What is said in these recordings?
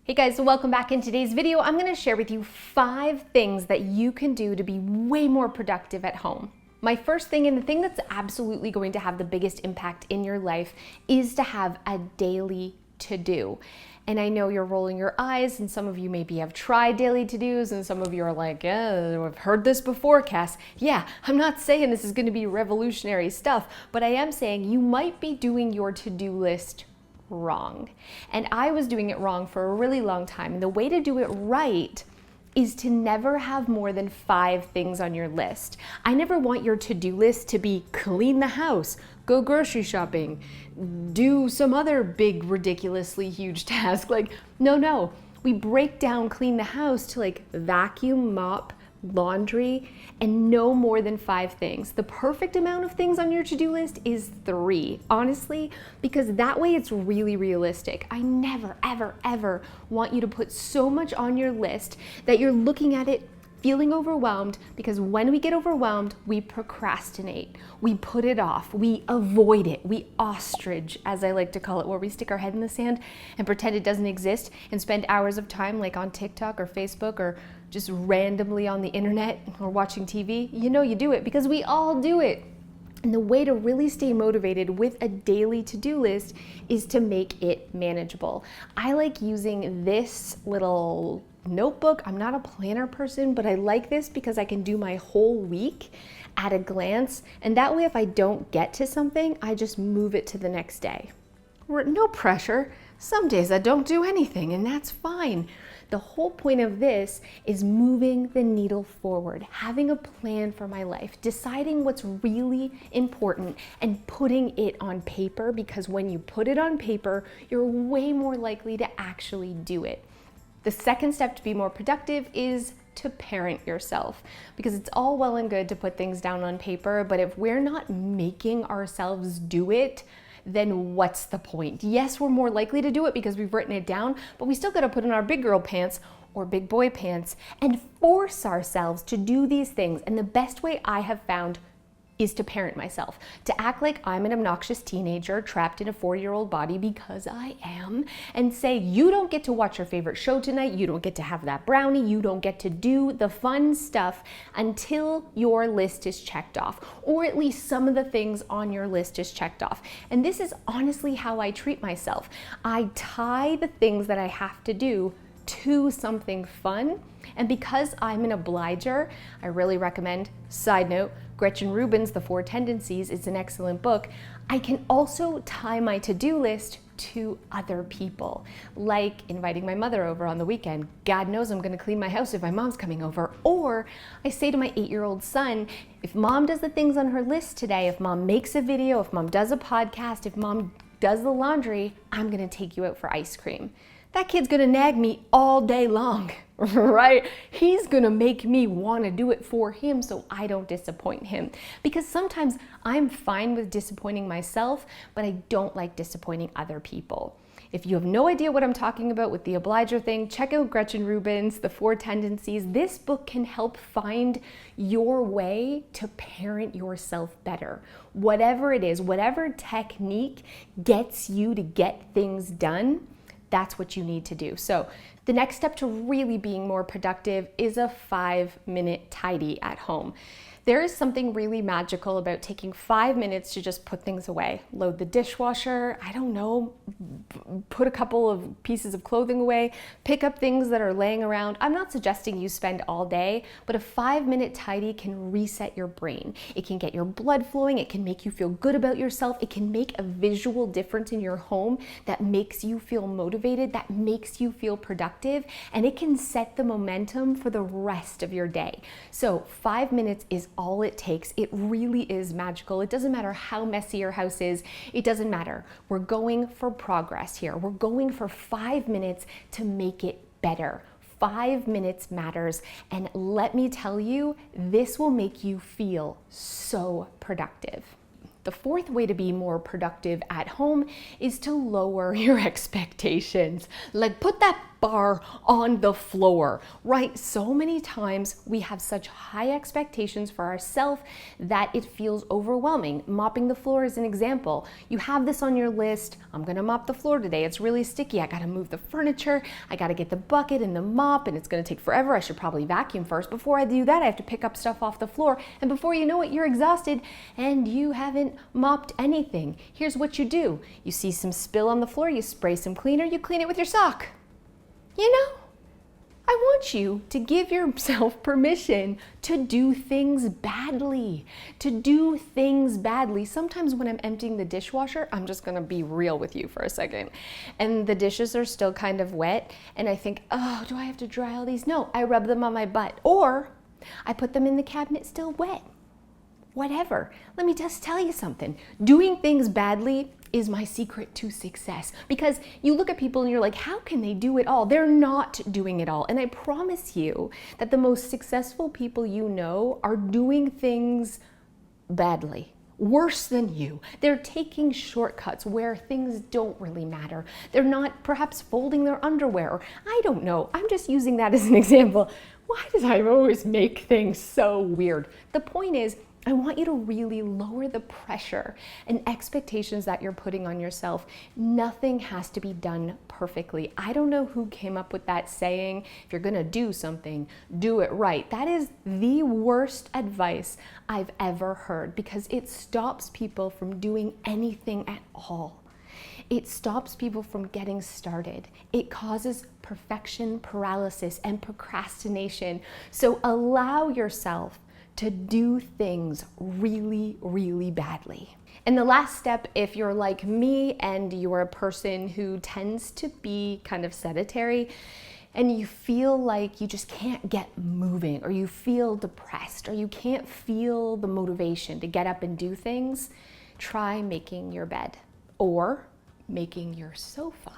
Hey guys, so welcome back. In today's video, I'm going to share with you 5 things that you can do to be way more productive at home. My first thing, and the thing that's absolutely going to have the biggest impact in your life, is to have a daily to-do. And I know you're rolling your eyes, and some of you maybe have tried daily to-dos, and some of you are like, yeah, I've heard this before, Cass. Yeah, I'm not saying this is going to be revolutionary stuff, but I am saying you might be doing your to-do list wrong. And I was doing it wrong for a really long time. And the way to do it right is to never have more than 5 things on your list. I never want your to-do list to be clean the house, go grocery shopping, do some other big, ridiculously huge task. No. We break down clean the house to like vacuum, mop, laundry, and no more than 5 things. The perfect amount of things on your to-do list is 3, honestly, because that way it's really realistic. I never, ever want you to put so much on your list that you're looking at it feeling overwhelmed, because when we get overwhelmed, we procrastinate, we put it off, we avoid it, we ostrich, as I like to call it, where we stick our head in the sand and pretend it doesn't exist and spend hours of time like on TikTok or Facebook or just randomly on the internet or watching TV. You know you do it because we all do it. And the way to really stay motivated with a daily to-do list is to make it manageable. I like using this little notebook. I'm not a planner person, but I like this because I can do my whole week at a glance. And that way, if I don't get to something, I just move it to the next day. No pressure. Some days I don't do anything, and that's fine. The whole point of this is moving the needle forward, having a plan for my life, deciding what's really important and putting it on paper, because when you put it on paper, you're way more likely to actually do it. The second step to be more productive is to parent yourself, because it's all well and good to put things down on paper, but if we're not making ourselves do it, then what's the point? Yes, we're more likely to do it because we've written it down, but we still got to put in our big girl pants or big boy pants and force ourselves to do these things. And the best way I have found is to parent myself, to act like I'm an obnoxious teenager trapped in a 40-year-old body, because I am, and say, you don't get to watch your favorite show tonight, you don't get to have that brownie, you don't get to do the fun stuff until your list is checked off, or at least some of the things on your list is checked off. And this is honestly how I treat myself. I tie the things that I have to do to something fun. And because I'm an obliger, I really recommend, side note, Gretchen Rubin's The 4 Tendencies. It's an excellent book. I can also tie my to-do list to other people, like inviting my mother over on the weekend. God knows I'm going to clean my house if my mom's coming over. Or I say to my 8-year-old son, if mom does the things on her list today, if mom makes a video, if mom does a podcast, if mom does the laundry, I'm going to take you out for ice cream. That kid's gonna nag me all day long, right? He's gonna make me wanna do it for him so I don't disappoint him. Because sometimes I'm fine with disappointing myself, but I don't like disappointing other people. If you have no idea what I'm talking about with the obliger thing, check out Gretchen Rubin's The 4 Tendencies. This book can help find your way to parent yourself better. Whatever it is, whatever technique gets you to get things done, that's what you need to do. So the next step to really being more productive is a 5-minute tidy at home. There is something really magical about taking 5 minutes to just put things away. Load the dishwasher, I don't know, put a couple of pieces of clothing away, pick up things that are laying around. I'm not suggesting you spend all day, but a 5-minute tidy can reset your brain. It can get your blood flowing, it can make you feel good about yourself, it can make a visual difference in your home that makes you feel motivated, that makes you feel productive, and it can set the momentum for the rest of your day. So 5 minutes is all it takes. It really is magical. It doesn't matter how messy your house is. It doesn't matter. We're going for progress here. We're going for 5 minutes to make it better. 5 minutes matters. And let me tell you, this will make you feel so productive. The fourth way to be more productive at home is to lower your expectations. Like, put that bar on the floor, right? So many times we have such high expectations for ourselves that it feels overwhelming. Mopping the floor is an example. You have this on your list. I'm gonna mop the floor today. It's really sticky. I gotta move the furniture. I gotta get the bucket and the mop, and it's gonna take forever. I should probably vacuum first. Before I do that, I have to pick up stuff off the floor. And before you know it, you're exhausted and you haven't mopped anything. Here's what you do. You see some spill on the floor, you spray some cleaner, you clean it with your sock. You know, I want you to give yourself permission to do things badly, Sometimes when I'm emptying the dishwasher, I'm just gonna be real with you for a second, and the dishes are still kind of wet, and I think, oh, do I have to dry all these? No, I rub them on my butt, or I put them in the cabinet still wet. Whatever. Let me just tell you something. Doing things badly is my secret to success, because you look at people and you're like, how can they do it all? They're not doing it all. And I promise you that the most successful people you know are doing things badly, worse than you. They're taking shortcuts where things don't really matter. They're not perhaps folding their underwear, or I don't know. I'm just using that as an example. Why did I always make things so weird? The point is, I want you to really lower the pressure and expectations that you're putting on yourself. Nothing has to be done perfectly. I don't know who came up with that saying, if you're gonna do something, do it right. That is the worst advice I've ever heard, because it stops people from doing anything at all. It stops people from getting started. It causes perfection paralysis and procrastination. So allow yourself to do things really, really badly. And the last step, if you're like me and you're a person who tends to be kind of sedentary, and you feel like you just can't get moving, or you feel depressed, or you can't feel the motivation to get up and do things, try making your bed or making your sofa.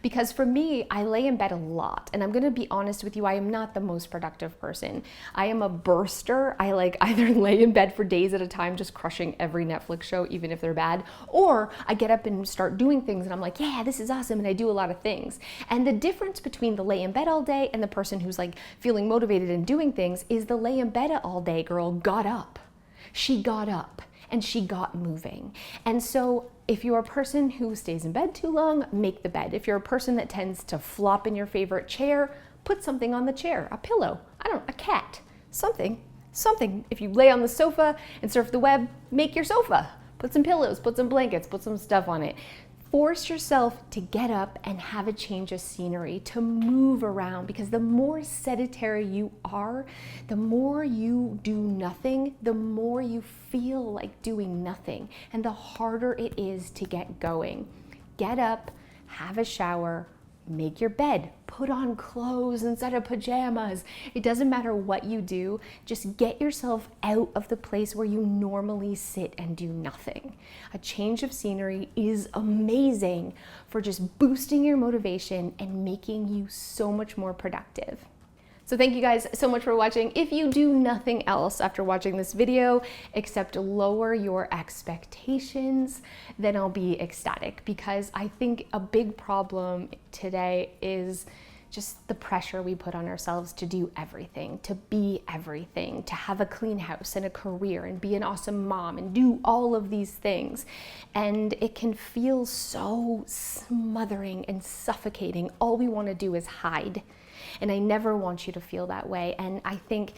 Because for me, I lay in bed a lot, and I'm gonna be honest with you, I am not the most productive person. I am a burster. I like either lay in bed for days at a time just crushing every Netflix show, even if they're bad, or I get up and start doing things and I'm like, yeah, this is awesome, and I do a lot of things. And the difference between the lay in bed all day and the person who's like feeling motivated and doing things is the lay in bed all day girl got up. She got up and she got moving. And so if you're a person who stays in bed too long, make the bed. If you're a person that tends to flop in your favorite chair, put something on the chair, a pillow, a cat, something. If you lay on the sofa and surf the web, make your sofa. Put some pillows, put some blankets, put some stuff on it. Force yourself to get up and have a change of scenery, to move around, because the more sedentary you are, the more you do nothing, the more you feel like doing nothing, and the harder it is to get going. Get up, have a shower, make your bed, put on clothes instead of pajamas. It doesn't matter what you do, just get yourself out of the place where you normally sit and do nothing. A change of scenery is amazing for just boosting your motivation and making you so much more productive. So thank you guys so much for watching. If you do nothing else after watching this video except lower your expectations, then I'll be ecstatic, because I think a big problem today is just the pressure we put on ourselves to do everything, to be everything, to have a clean house and a career and be an awesome mom and do all of these things. And it can feel so smothering and suffocating. All we want to do is hide. And I never want you to feel that way. And I think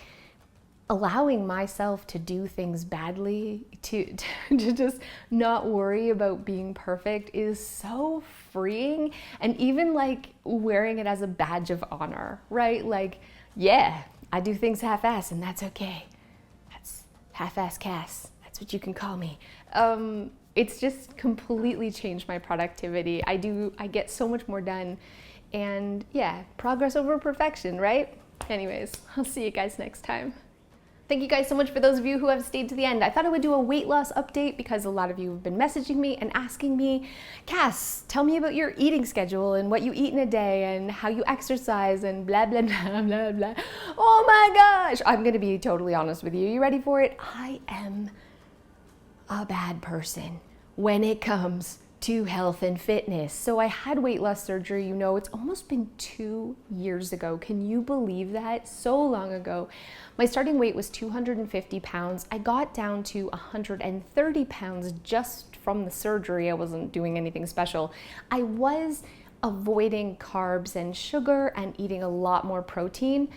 allowing myself to do things badly, to just not worry about being perfect, is so freeing. And even like wearing it as a badge of honor, right? Like, yeah, I do things half-ass, and that's okay. That's half-ass Cass. That's what you can call me. It's just completely changed my productivity. I get so much more done. And yeah, progress over perfection, right? Anyways, I'll see you guys next time. Thank you guys so much for those of you who have stayed to the end. I thought I would do a weight loss update because a lot of you have been messaging me and asking me, Cass, tell me about your eating schedule and what you eat in a day and how you exercise and blah, blah, blah, blah, blah. Oh my gosh. I'm gonna be totally honest with you. You ready for it? I am a bad person when it comes to health and fitness. So I had weight loss surgery, you know, it's almost been 2 years ago. Can you believe that? So long ago. My starting weight was 250 pounds. I got down to 130 pounds just from the surgery. I wasn't doing anything special. I was avoiding carbs and sugar and eating a lot more protein.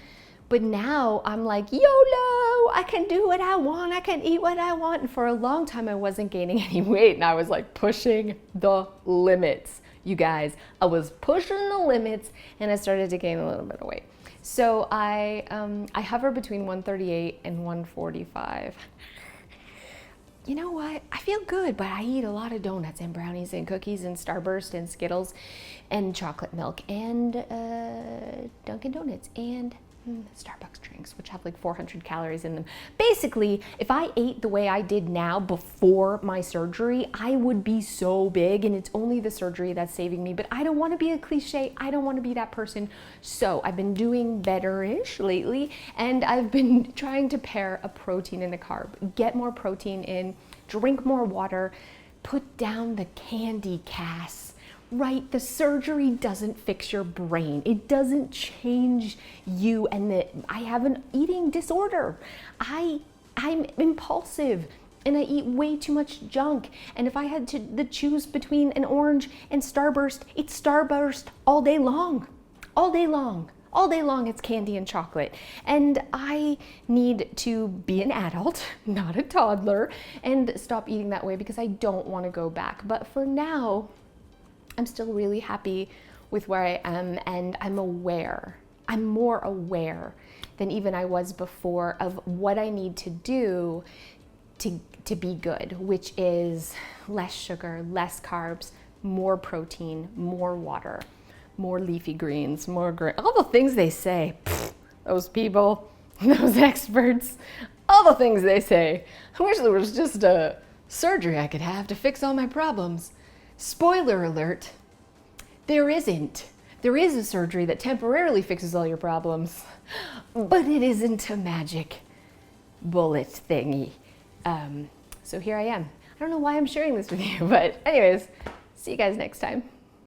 But now I'm like, YOLO, I can do what I want. I can eat what I want. And for a long time, I wasn't gaining any weight. And I was like pushing the limits. You guys, I was pushing the limits and I started to gain a little bit of weight. So I hover between 138 and 145. You know what? I feel good, but I eat a lot of donuts and brownies and cookies and Starburst and Skittles and chocolate milk and Dunkin' Donuts and Starbucks drinks, which have like 400 calories in them. Basically, if I ate the way I did now before my surgery, I would be so big, and it's only the surgery that's saving me. But I don't want to be a cliche. I don't want to be that person. So I've been doing better-ish lately, and I've been trying to pair a protein and a carb. Get more protein in, drink more water, put down the candy, Cass. Right, the surgery doesn't fix your brain. It doesn't change you, and I have an eating disorder. I'm impulsive, and I eat way too much junk. And if I had to choose between an orange and Starburst, it's Starburst all day long. All day long. All day long, it's candy and chocolate. And I need to be an adult, not a toddler, and stop eating that way because I don't want to go back. But for now, I'm still really happy with where I am, and I'm aware. I'm more aware than even I was before of what I need to do to be good, which is less sugar, less carbs, more protein, more water, more leafy greens, more grain, all the things they say. Pfft, those people, those experts, all the things they say. I wish there was just a surgery I could have to fix all my problems. Spoiler alert, there isn't. There is a surgery that temporarily fixes all your problems, but it isn't a magic bullet thingy. So here I am. I don't know why I'm sharing this with you, but anyways, see you guys next time.